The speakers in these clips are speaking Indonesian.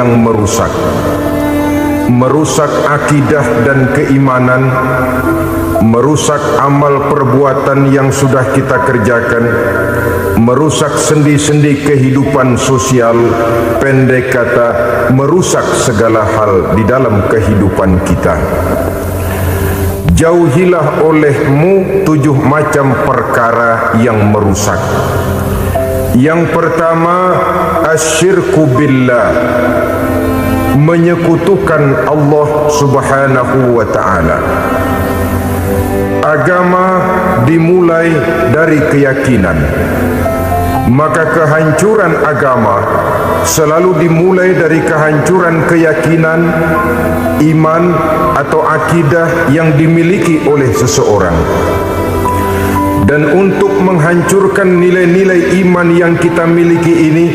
yang merusak akidah dan keimanan, merusak amal perbuatan yang sudah kita kerjakan, merusak sendi-sendi kehidupan sosial, pendek kata, merusak segala hal di dalam kehidupan kita. Jauhilah olehmu 7 macam perkara yang merusak. Yang pertama, asyirku billah, menyekutukan Allah Subhanahu wa ta'ala. Agama dimulai dari keyakinan, maka kehancuran agama selalu dimulai dari kehancuran keyakinan, iman atau akidah yang dimiliki oleh seseorang. Dan untuk menghancurkan nilai-nilai iman yang kita miliki ini,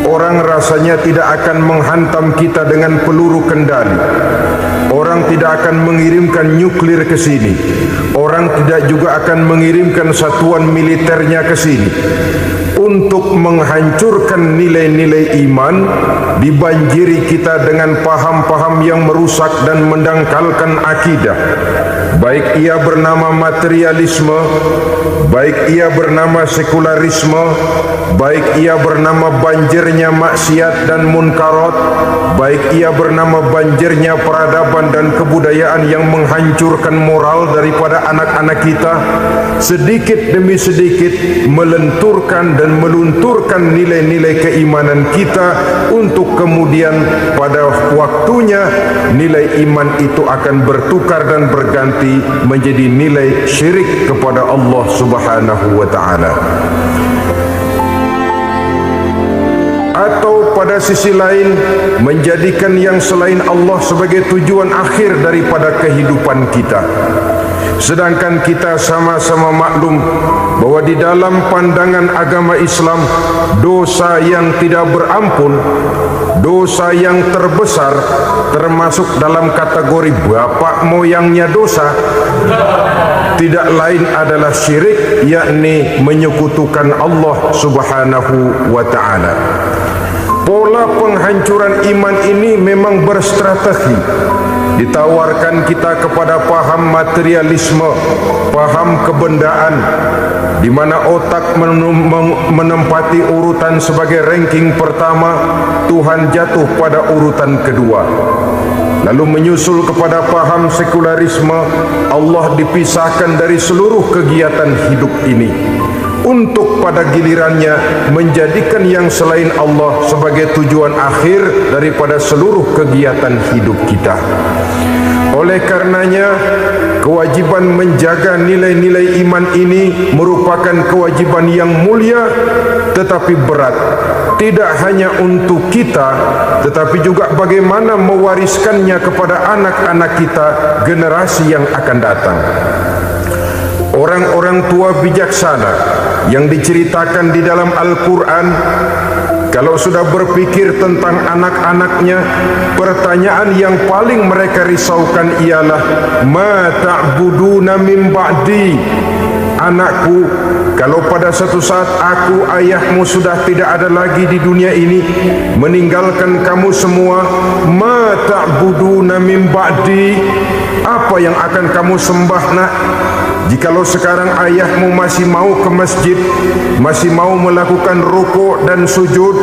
orang rasanya tidak akan menghantam kita dengan peluru kendali. Orang tidak akan mengirimkan nuklir ke sini. Orang tidak juga akan mengirimkan satuan militernya ke sini. Untuk menghancurkan nilai-nilai iman, dibanjiri kita dengan paham-paham yang merusak dan mendangkalkan akidah. Baik ia bernama materialisme, baik ia bernama sekularisme, baik ia bernama banjirnya maksiat dan munkarat, baik ia bernama banjirnya peradaban dan kebudayaan yang menghancurkan moral daripada anak-anak kita, sedikit demi sedikit melenturkan dan melunturkan nilai-nilai keimanan kita, untuk kemudian pada waktunya nilai iman itu akan bertukar dan berganti menjadi nilai syirik kepada Allah Subhanahu wa ta'ala. Atau pada sisi lain, menjadikan yang selain Allah sebagai tujuan akhir daripada kehidupan kita. Sedangkan kita sama-sama maklum bahwa di dalam pandangan agama Islam, dosa yang tidak berampun, dosa yang terbesar, termasuk dalam kategori bapak moyangnya dosa, tidak lain adalah syirik, yakni menyekutukan Allah Subhanahu wa ta'ala. Pola penghancuran iman ini memang berstrategi. Ditawarkan kita kepada paham materialisme, paham kebendaan, di mana otak menempati urutan sebagai ranking pertama, Tuhan jatuh pada urutan kedua. Lalu menyusul kepada paham sekularisme, Allah dipisahkan dari seluruh kegiatan hidup ini, untuk pada gilirannya menjadikan yang selain Allah sebagai tujuan akhir daripada seluruh kegiatan hidup kita. Oleh karenanya, kewajiban menjaga nilai-nilai iman ini merupakan kewajiban yang mulia tetapi berat. Tidak hanya untuk kita, tetapi juga bagaimana mewariskannya kepada anak-anak kita, generasi yang akan datang. Orang-orang tua bijaksana yang diceritakan di dalam Al-Quran, kalau sudah berpikir tentang anak-anaknya, pertanyaan yang paling mereka risaukan ialah ma ta'buduna min ba'di. Anakku, kalau pada satu saat aku, ayahmu sudah tidak ada lagi di dunia ini, meninggalkan kamu semua, ma ta'buduna min ba'di, apa yang akan kamu sembah nak? Jikalau sekarang ayahmu masih mau ke masjid, masih mau melakukan rukuk dan sujud,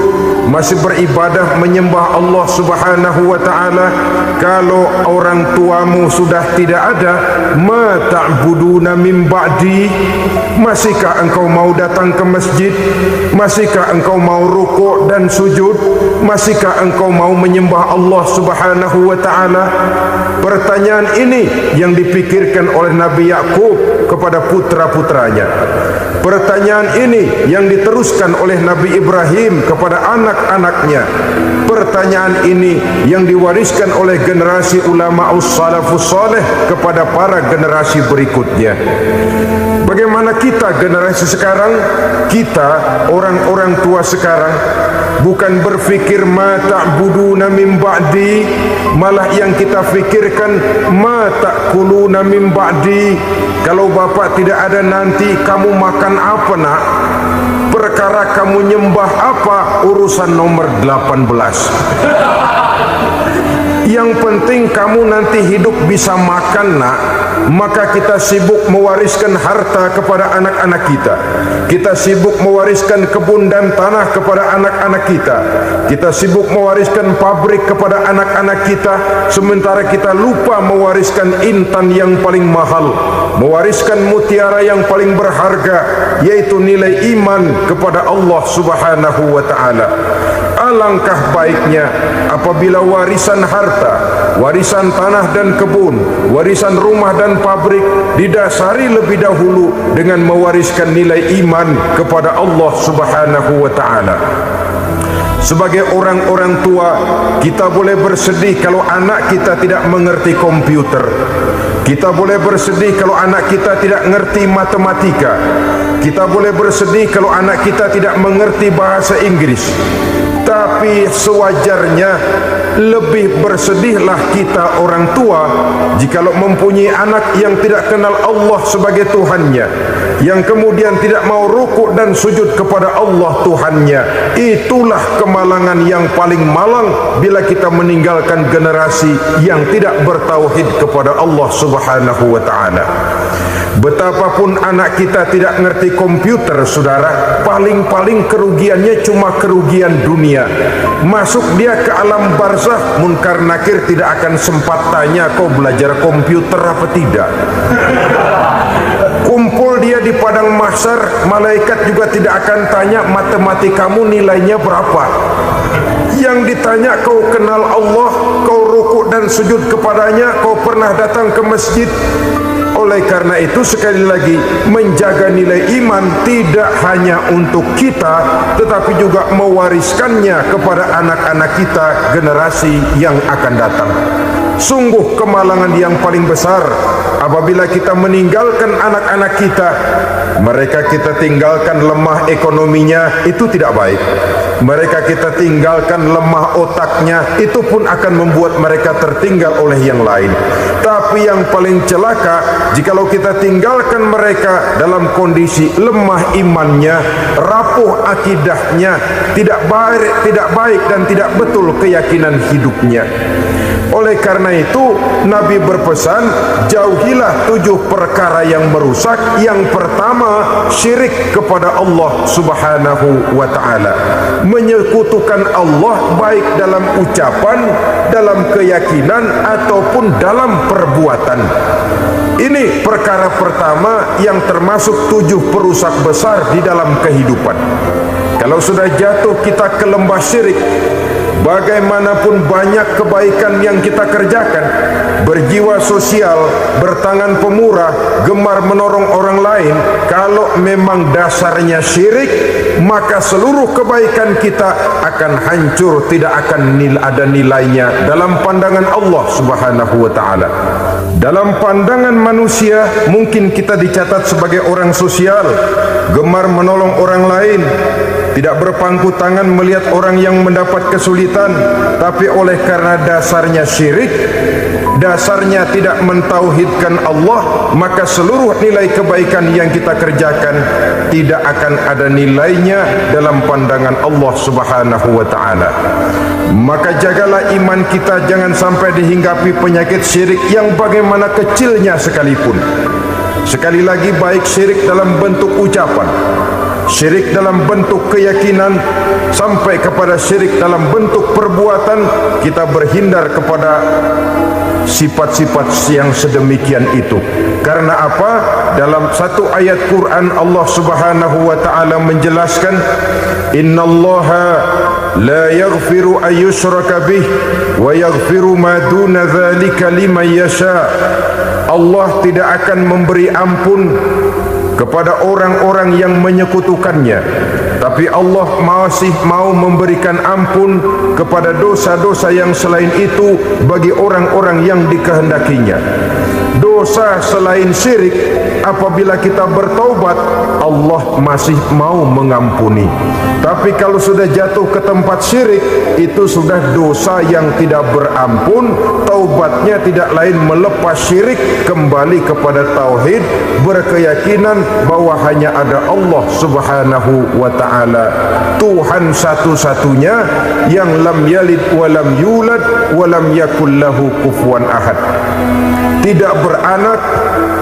masih beribadah menyembah Allah Subhanahu wa ta'ala, kalau orang tuamu sudah tidak ada, ma ta'buduna min ba'di, masihkah engkau mau datang ke masjid? Masihkah engkau mau rukuk dan sujud? Masihkah engkau mau menyembah Allah Subhanahu wa ta'ala? Pertanyaan ini yang dipikirkan oleh Nabi Yakub kepada putra-putranya. Pertanyaan ini yang diteruskan oleh Nabi Ibrahim kepada anak-anaknya. Pertanyaan ini yang diwariskan oleh generasi ulama salafus saleh kepada para generasi berikutnya. Bagaimana kita generasi sekarang? Kita orang-orang tua sekarang bukan berfikir ma ta'buduna min ba'di, malah yang kita fikirkan ma ta'kuluna min ba'di. Kalau bapak tidak ada nanti kamu makan apa nak? perkara kamu nyembah apa urusan nomor 18. Yang penting kamu nanti hidup bisa makan, nak. Maka kita sibuk mewariskan harta kepada anak-anak kita. Kita sibuk mewariskan kebun dan tanah kepada anak-anak kita. Kita sibuk mewariskan pabrik kepada anak-anak kita, sementara kita lupa mewariskan intan yang paling mahal, mewariskan mutiara yang paling berharga, yaitu nilai iman kepada Allah Subhanahu wa ta'ala. Alangkah baiknya apabila warisan harta, warisan tanah dan kebun, warisan rumah dan pabrik didasari lebih dahulu dengan mewariskan nilai iman kepada Allah Subhanahu wa ta'ala. Sebagai orang-orang tua, kita boleh bersedih kalau anak kita tidak mengerti komputer. Kita boleh bersedih kalau anak kita tidak mengerti matematika. Kita boleh bersedih kalau anak kita tidak mengerti bahasa Inggris. Tapi sewajarnya lebih bersedihlah kita orang tua jikalau mempunyai anak yang tidak kenal Allah sebagai Tuhannya, yang kemudian tidak mau rukuk dan sujud kepada Allah Tuhannya. Itulah kemalangan yang paling malang bila kita meninggalkan generasi yang tidak bertauhid kepada Allah Subhanahu wa ta'ala. Betapapun anak kita tidak mengerti komputer, saudara, paling-paling kerugiannya cuma kerugian dunia. Masuk dia ke alam barzakh, munkar nakir tidak akan sempat tanya kau belajar komputer apa tidak. Kumpul dia di padang mahsyar, malaikat juga tidak akan tanya matematikamu nilainya berapa. Yang ditanya kau kenal Allah, kau rukuk dan sujud kepadanya, kau pernah datang ke masjid. Oleh karena itu, sekali lagi, menjaga nilai iman tidak hanya untuk kita, tetapi juga mewariskannya kepada anak-anak kita, generasi yang akan datang. Sungguh kemalangan yang paling besar apabila kita meninggalkan anak-anak kita. Mereka kita tinggalkan lemah ekonominya, itu tidak baik. Mereka kita tinggalkan lemah otaknya, itu pun akan membuat mereka tertinggal oleh yang lain. Tapi yang paling celaka, jikalau kita tinggalkan mereka dalam kondisi lemah imannya, rapuh akidahnya, tidak baik dan tidak betul keyakinan hidupnya. Oleh karena itu, Nabi berpesan, jauhilah 7 perkara yang merusak. Yang pertama, syirik kepada Allah Subhanahu wa ta'ala. Menyekutukan Allah baik dalam ucapan, dalam keyakinan ataupun dalam perbuatan. Ini perkara pertama yang termasuk 7 perusak besar di dalam kehidupan. Kalau sudah jatuh kita ke lembah syirik, bagaimanapun banyak kebaikan yang kita kerjakan, berjiwa sosial, bertangan pemurah, gemar menolong orang lain, kalau memang dasarnya syirik, maka seluruh kebaikan kita akan hancur, tidak akan ada nilainya dalam pandangan Allah Subhanahu wa ta'ala. Dalam pandangan manusia, mungkin kita dicatat sebagai orang sosial, gemar menolong orang lain, tidak berpangku tangan melihat orang yang mendapat kesulitan. Tapi oleh karena dasarnya syirik, dasarnya tidak mentauhidkan Allah, maka seluruh nilai kebaikan yang kita kerjakan tidak akan ada nilainya dalam pandangan Allah Subhanahu wa ta'ala. Maka jagalah iman kita, jangan sampai dihinggapi penyakit syirik yang bagaimana kecilnya sekalipun. Sekali lagi, baik syirik dalam bentuk ucapan, syirik dalam bentuk keyakinan, sampai kepada syirik dalam bentuk perbuatan, kita berhindar kepada sifat-sifat yang sedemikian itu. Karena apa? Dalam satu ayat Quran Allah Subhanahu wa ta'ala menjelaskan, innallaha la yaghfiru an yushraka bih wa yaghfiru ma duna dzalika liman yasha. Allah tidak akan memberi ampun kepada orang-orang yang menyekutukannya, Tapi Allah masih mau memberikan ampun kepada dosa-dosa yang selain itu bagi orang-orang yang dikehendakinya. Dosa selain syirik, apabila kita bertaubat, Allah masih mau mengampuni. Tapi kalau sudah jatuh ke tempat syirik, itu sudah dosa yang tidak berampun. Taubatnya tidak lain melepas syirik, kembali kepada tauhid, berkeyakinan bahwa hanya ada Allah Subhanahu wa ta'ala, Tuhan satu-satunya yang lam yalid wa lam yulad wa lam yakul lahu kufuwan ahad. Tidak beranak,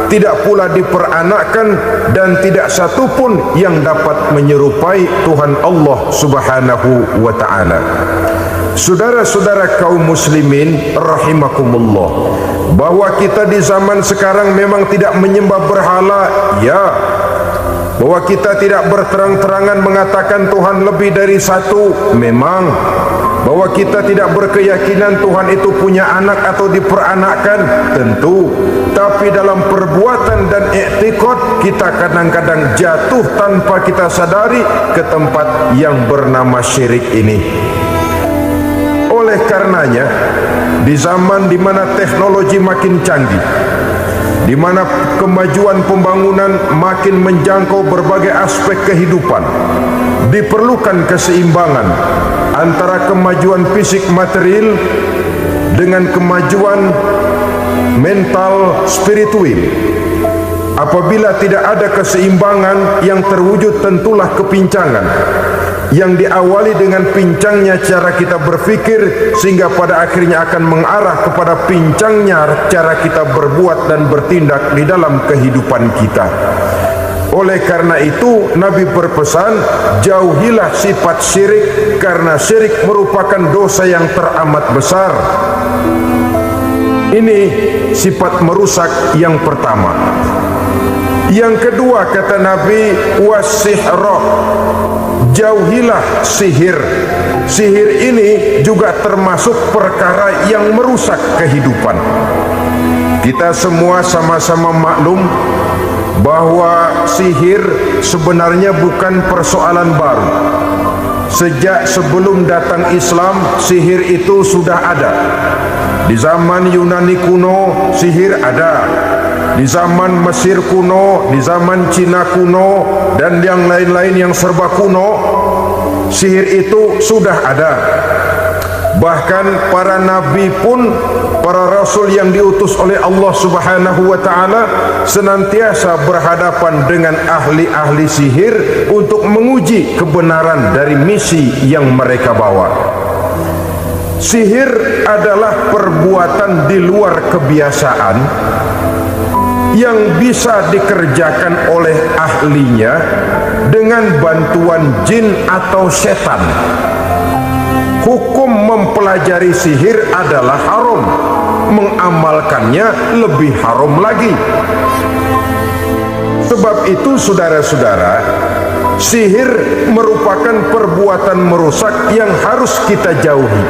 tidak pula diperanakkan, dan tidak satupun yang dapat menyerupai Tuhan Allah Subhanahu wa ta'ala. Saudara-saudara kaum muslimin rahimakumullah, bahwa kita di zaman sekarang memang tidak menyembah berhala, ya. Bahwa kita tidak berterang-terangan mengatakan Tuhan lebih dari satu, memang. Bahwa kita tidak berkeyakinan Tuhan itu punya anak atau diperanakkan, tentu. Tapi dalam perbuatan dan i'tiqad, kita kadang-kadang jatuh tanpa kita sadari ke tempat yang bernama syirik ini. Oleh karenanya, di zaman di mana teknologi makin canggih, di mana kemajuan pembangunan makin menjangkau berbagai aspek kehidupan, diperlukan keseimbangan antara kemajuan fisik material dengan kemajuan mental spiritual. Apabila tidak ada keseimbangan, yang terwujud tentulah kepincangan, yang diawali dengan pincangnya cara kita berfikir, sehingga pada akhirnya akan mengarah kepada pincangnya cara kita berbuat dan bertindak di dalam kehidupan kita. Oleh karena itu, Nabi berpesan, jauhilah sifat syirik, karena syirik merupakan dosa yang teramat besar. Ini sifat merusak yang pertama. Yang kedua, kata Nabi, wasihra, jauhilah sihir. Sihir ini juga termasuk perkara yang merusak kehidupan. Kita semua sama-sama maklum bahwa sihir sebenarnya bukan persoalan baru. Sejak sebelum datang Islam, sihir itu sudah ada. Di zaman Yunani kuno, sihir ada. Di zaman Mesir kuno, di zaman Cina kuno, dan yang lain-lain yang serba kuno, sihir itu sudah ada. Bahkan para nabi pun, para rasul yang diutus oleh Allah Subhanahu wa ta'ala, senantiasa berhadapan dengan ahli-ahli sihir untuk menguji kebenaran dari misi yang mereka bawa. Sihir adalah perbuatan di luar kebiasaan yang bisa dikerjakan oleh ahlinya dengan bantuan jin atau setan. Hukum mempelajari sihir adalah haram, mengamalkannya lebih haram lagi. Sebab itu saudara-saudara, sihir merupakan perbuatan merusak yang harus kita jauhi.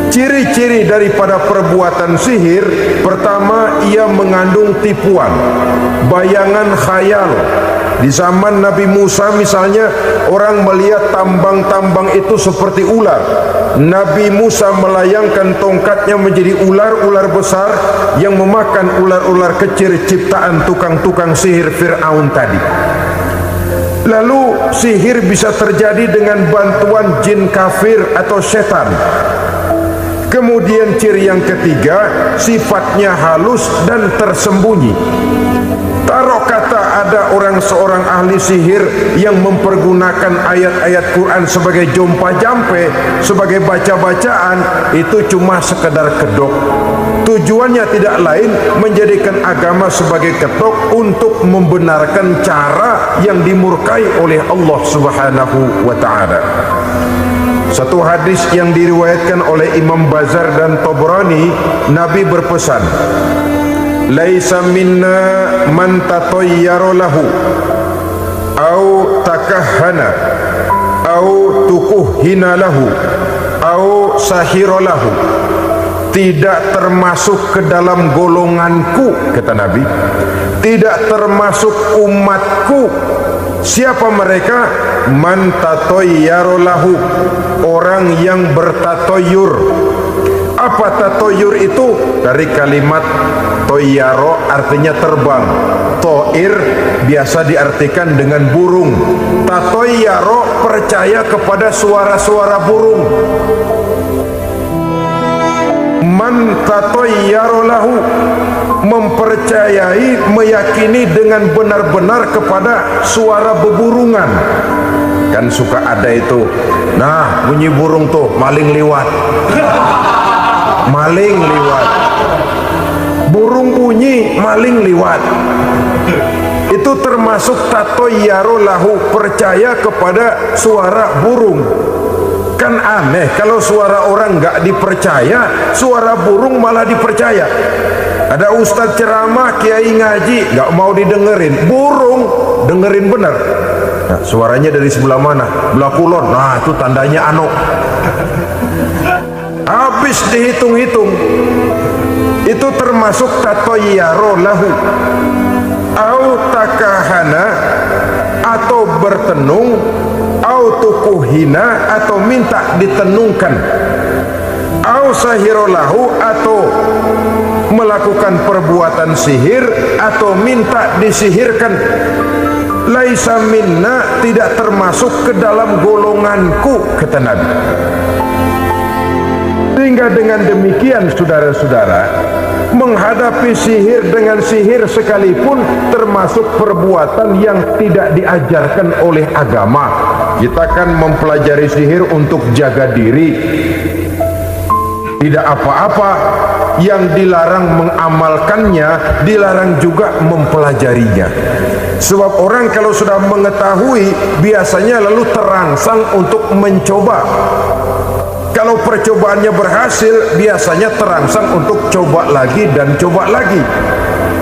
Ciri-ciri daripada perbuatan sihir, pertama, ia mengandung tipuan, bayangan khayal. Di zaman Nabi Musa misalnya, orang melihat tambang-tambang itu seperti ular. Nabi Musa melayangkan tongkatnya menjadi ular-ular besar yang memakan ular-ular kecil ciptaan tukang-tukang sihir Fir'aun tadi. Lalu sihir bisa terjadi dengan bantuan jin kafir atau setan. Kemudian ciri yang ketiga, sifatnya halus dan tersembunyi. Taruh kata ada seorang ahli sihir yang mempergunakan ayat-ayat Quran sebagai jompa-jampe, sebagai baca-bacaan, itu cuma sekedar kedok. Tujuannya tidak lain menjadikan agama sebagai ketok untuk membenarkan cara yang dimurkai oleh Allah Subhanahu wa ta'ala. Satu hadis yang diriwayatkan oleh Imam Bazar dan Tabrani, Nabi berpesan, laisa minna man tatayyara lahu au takahhana au tukuhhina lahu au sahira lahu. Tidak termasuk ke dalam golonganku, kata Nabi, tidak termasuk umatku Siapa mereka? Man tatoyyaro lahu, orang yang bertatoyur. Apa tatoyur itu? Dari kalimat toyaro, artinya terbang. Toir biasa diartikan dengan burung. Tatoyaro percaya kepada suara-suara burung. Man tatoyyaro lahu, mempercayai, meyakini dengan benar-benar kepada suara beburungan. Kan suka ada itu, nah bunyi burung tuh, maling liwat. Maling liwat, burung bunyi, maling liwat. Itu termasuk tatoyyaro lahu, percaya kepada suara burung. Kan aneh kalau suara orang nggak dipercaya, suara burung malah dipercaya. Ada ustadz ceramah, kiai ngaji, nggak mau didengerin, burung dengerin bener. Nah, suaranya dari sebelah mana? Belah kulon. Nah, itu tandanya anu. Habis dihitung-hitung, itu termasuk tatoyyaro lahu. Au takahana, atau bertenung, au tukuhina, atau minta ditenungkan, au sahirolahu, atau melakukan perbuatan sihir, atau minta disihirkan. Laisa minna, tidak termasuk ke dalam golonganku, kata Nabi. Sehingga dengan demikian saudara-saudara, menghadapi sihir dengan sihir sekalipun termasuk perbuatan yang tidak diajarkan oleh agama. Kita kan mempelajari sihir untuk jaga diri, tidak apa-apa. Yang dilarang mengamalkannya, dilarang juga mempelajarinya. Sebab orang kalau sudah mengetahui, biasanya lalu terangsang untuk mencoba. Kalau percobaannya berhasil, biasanya terangsang untuk coba lagi dan coba lagi.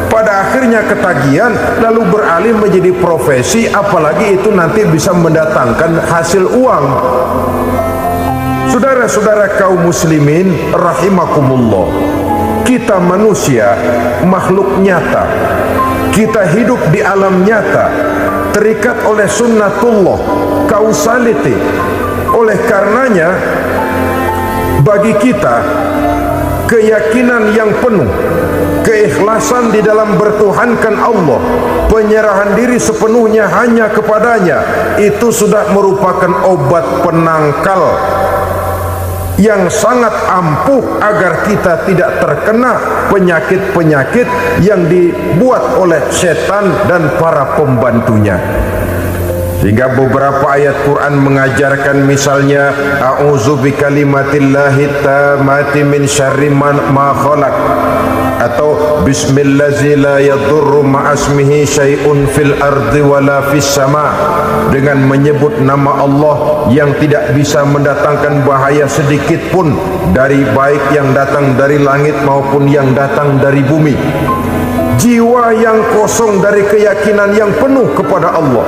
Pada akhirnya ketagihan, lalu beralih menjadi profesi, apalagi itu nanti bisa mendatangkan hasil uang. Saudara-saudara kaum muslimin rahimakumullah, kita manusia makhluk nyata, kita hidup di alam nyata, terikat oleh sunnatullah, causality. Oleh karenanya bagi kita keyakinan yang penuh, keikhlasan di dalam bertuhankan Allah, penyerahan diri sepenuhnya hanya kepadanya, itu sudah merupakan obat penangkal yang sangat ampuh agar kita tidak terkena penyakit-penyakit yang dibuat oleh setan dan para pembantunya. Sehingga beberapa ayat Quran mengajarkan, misalnya a'udzu bikalimatillahi tammati min syarri ma khalaq, atau bismillazi la yadurru ma'asmihi syai'un fil ardi wala fis sama, dengan menyebut nama Allah yang tidak bisa mendatangkan bahaya sedikit pun, dari baik yang datang dari langit maupun yang datang dari bumi. Jiwa yang kosong dari keyakinan yang penuh kepada Allah,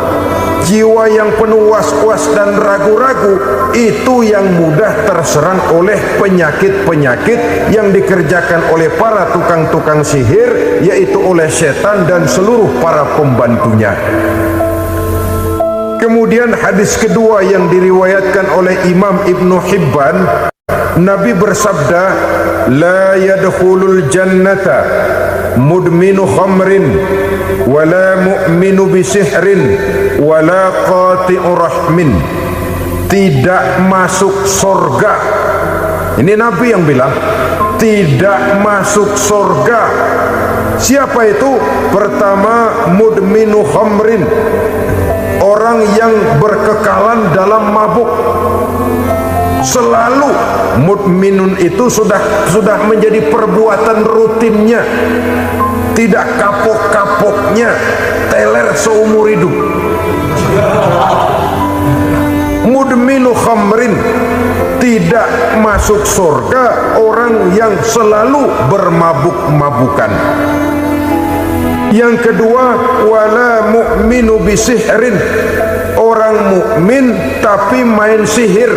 jiwa yang penuh was-was dan ragu-ragu, itu yang mudah terserang oleh penyakit-penyakit yang dikerjakan oleh para tukang-tukang sihir, yaitu oleh setan dan seluruh para pembantunya. Kemudian hadis kedua yang diriwayatkan oleh Imam Ibnu Hibban, Nabi bersabda, la yadkhulul jannata mudminu khamrin wala mu'minu bisihrin wala qati'u rahmin. Tidak masuk surga. Ini Nabi yang bilang, tidak masuk surga. Siapa itu? Pertama, mudminu khamrin, orang yang berkekalan dalam mabuk. Selalu mudminun itu sudah menjadi perbuatan rutinnya, tidak kapok-kapoknya, teler seumur hidup. Mudminu khamrin, tidak masuk surga orang yang selalu bermabuk-mabukan. Yang kedua, wala mu'minu bisihrin, orang mukmin tapi main sihir.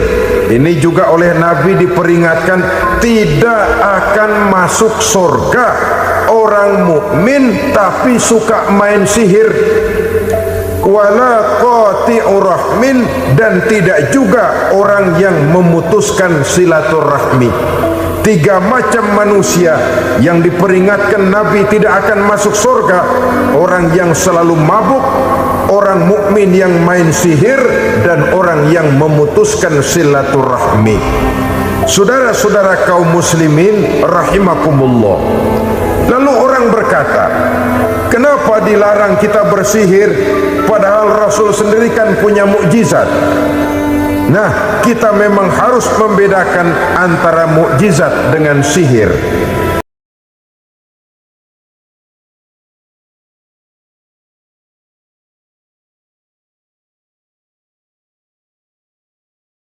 Ini juga oleh Nabi diperingatkan, tidak akan masuk surga orang mukmin tapi suka main sihir. wala qati'u rahmin, dan tidak juga orang yang memutuskan silaturahmi. Tiga macam manusia yang diperingatkan Nabi tidak akan masuk surga: orang yang selalu mabuk, orang mukmin yang main sihir, dan orang yang memutuskan silaturahmi. Saudara-saudara kaum muslimin rahimakumullah, lalu orang berkata, kenapa dilarang kita bersihir padahal Rasul sendiri kan punya mukjizat? Nah, kita memang harus membedakan antara mukjizat dengan sihir.